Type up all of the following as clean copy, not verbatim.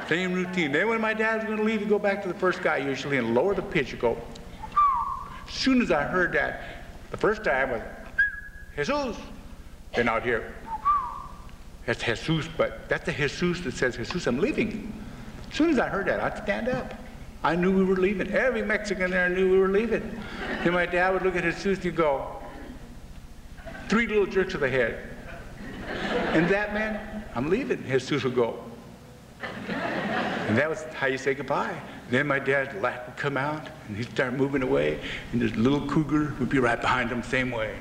Same routine. Then when my dad was going to leave, he'd go back to the first guy usually and lower the pitch. He'd go. As soon as I heard that, the first time was, Jesus. Then out here, that's Jesus, but that's the Jesus that says, Jesus, I'm leaving. As soon as I heard that, I'd stand up. I knew we were leaving. Every Mexican there knew we were leaving. Then my dad would look at Jesus and he'd go, 3 little jerks of the head. And that meant, I'm leaving. Jesus would go. And that was how you say goodbye. Then my dad's light would come out, and he'd start moving away, and this little cougar would be right behind him, same way.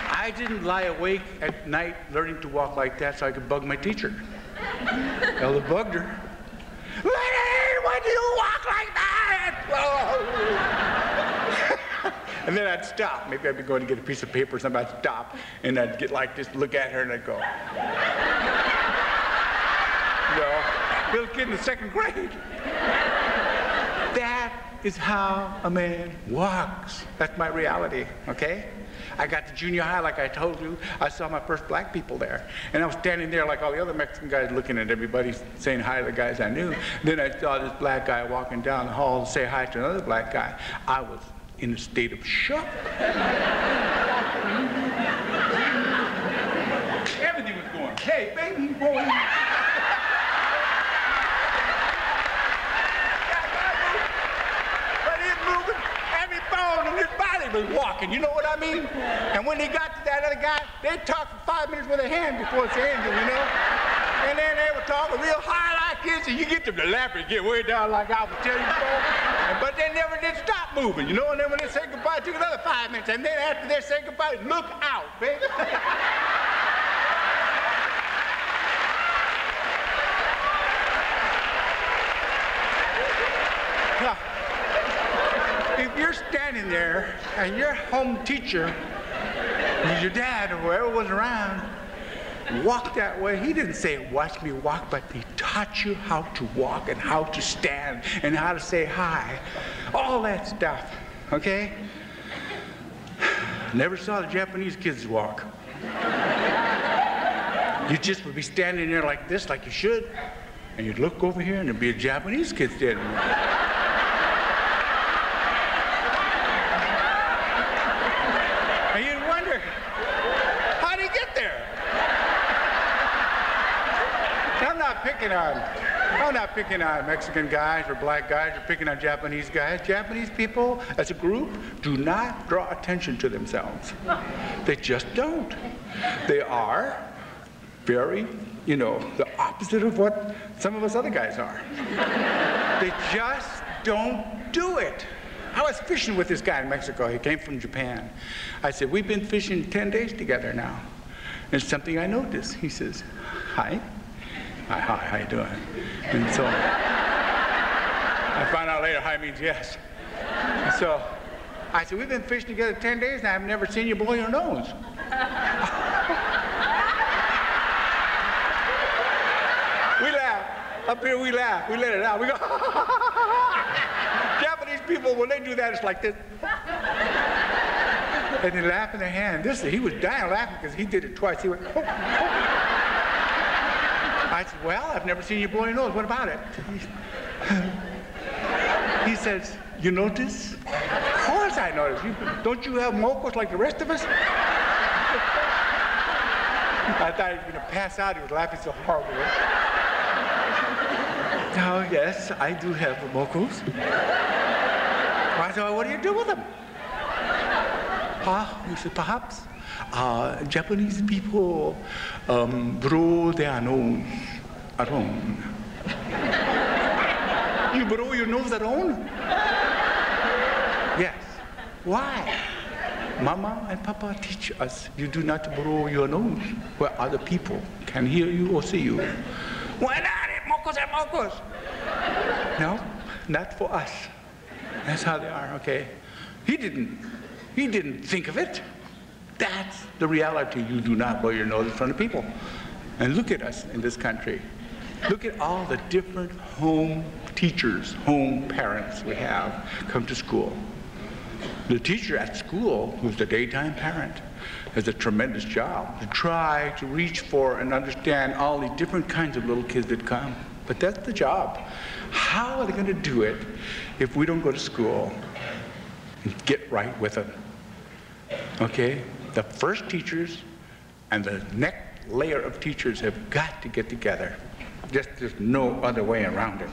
I didn't lie awake at night learning to walk like that so I could bug my teacher. Ella bugged her. Why do you walk like that? And then I'd stop. Maybe I'd be going to get a piece of paper or something. I'd stop, and I'd get like this, look at her, and I'd go. Little kid in the 2nd grade. That is how a man walks. That's my reality, okay? I got to junior high, like I told you. I saw my first black people there. And I was standing there like all the other Mexican guys looking at everybody, saying hi to the guys I knew. Then I saw this black guy walking down the hall to say hi to another black guy. I was in a state of shock. Everything was going, hey, baby, boy. But he's moving, every bone in his body was walking, you know what I mean? And when they got to that other guy, they talked for 5 minutes with a hand before it's ended, you know? And then they were talking real high like this, and you get them to laugh and get way down like I was telling you before. But they never did stop moving, you know? And then when they say goodbye, it took another 5 minutes. And then after they say goodbye, look out, baby. Now, if you're standing there and your home teacher, your dad or whoever was around, walk that way. He didn't say, watch me walk, but he taught you how to walk and how to stand and how to say hi. All that stuff, okay? Never saw the Japanese kids walk. You just would be standing there like this, like you should, and you'd look over here and there'd be a Japanese kid standing there. And you'd wonder, how'd he get there? I'm not picking on Mexican guys or black guys or picking on Japanese guys. Japanese people, as a group, do not draw attention to themselves. They just don't. They are very, you know, the opposite of what some of us other guys are. They just don't do it. I was fishing with this guy in Mexico. He came from Japan. I said, we've been fishing 10 days together now. There's something I noticed. He says, hi. Hi, how you doing? And so I found out later hi means yes. And so I said, we've been fishing together 10 days and I've never seen you blow your nose. We laugh. Up here we laugh. We let it out. We go, Japanese people, when they do that, it's like this. And they laugh in their hand. He was dying laughing because he did it twice. He went, oh, oh. I said, well, I've never seen you blow your nose. What about it? He says, you notice? Of course I notice. Don't you have mocos like the rest of us? I thought he was going to pass out. He was laughing so horribly. Oh, yes, I do have mocos. I said, well, what do you do with them? He said, perhaps Japanese people blow their nose alone. You blow your nose alone? Yes. Why? Mama and Papa teach us you do not blow your nose where other people can hear you or see you. Why not? Mocos and mocos. No, not for us. That's how they are, okay? He didn't think of it. That's the reality. You do not blow your nose in front of people. And look at us in this country. Look at all the different home teachers, home parents we have come to school. The teacher at school, who's the daytime parent, has a tremendous job to try to reach for and understand all the different kinds of little kids that come. But that's the job. How are they going to do it if we don't go to school and get right with them? Okay? The first teachers and the next layer of teachers have got to get together. There's no other way around it.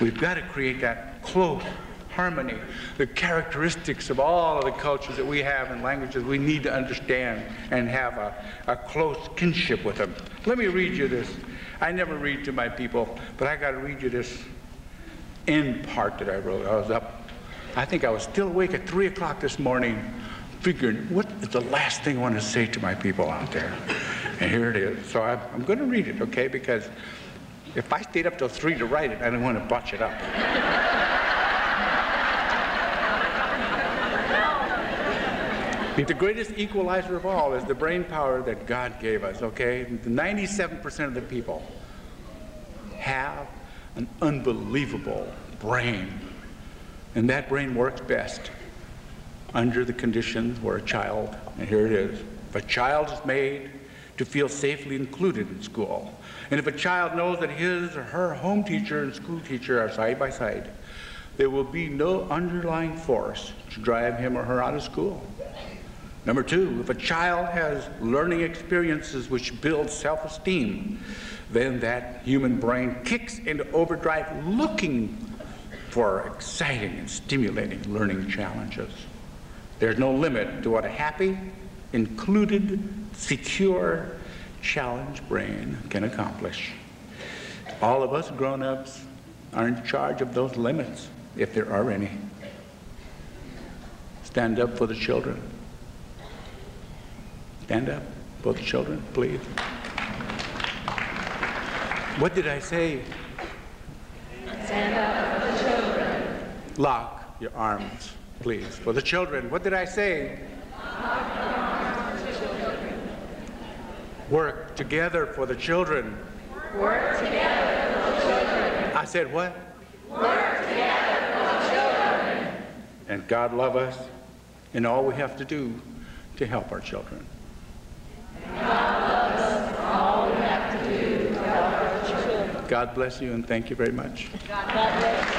We've got to create that close harmony, the characteristics of all of the cultures that we have and languages we need to understand and have a close kinship with them. Let me read you this. I never read to my people, but I got to read you this end part that I wrote. I was up, I think I was still awake at 3 o'clock this morning, figuring what is the last thing I want to say to my people out there. And here it is. So I'm going to read it, okay? Because if I stayed up till 3 to write it, I didn't want to botch it up. The greatest equalizer of all is the brain power that God gave us, okay? 97% of the people have an unbelievable brain. And that brain works best under the conditions where a child, and here it is, if a child is made to feel safely included in school, and if a child knows that his or her home teacher and school teacher are side by side, there will be no underlying force to drive him or her out of school. Number two, if a child has learning experiences which build self-esteem, then that human brain kicks into overdrive looking for exciting and stimulating learning challenges. There's no limit to what a happy, included, secure, challenged brain can accomplish. All of us grown-ups are in charge of those limits, if there are any. Stand up for the children. Stand up for the children, please. What did I say? Stand up for the children. Lock your arms, please. For the children. What did I say? Lock your arms for the children. Work together for the children. Work together for the children. I said what? Work together for the children. And God love us and all we have to do to help our children. God loves us and all we have to do to help our children. God bless you and thank you very much. God bless you.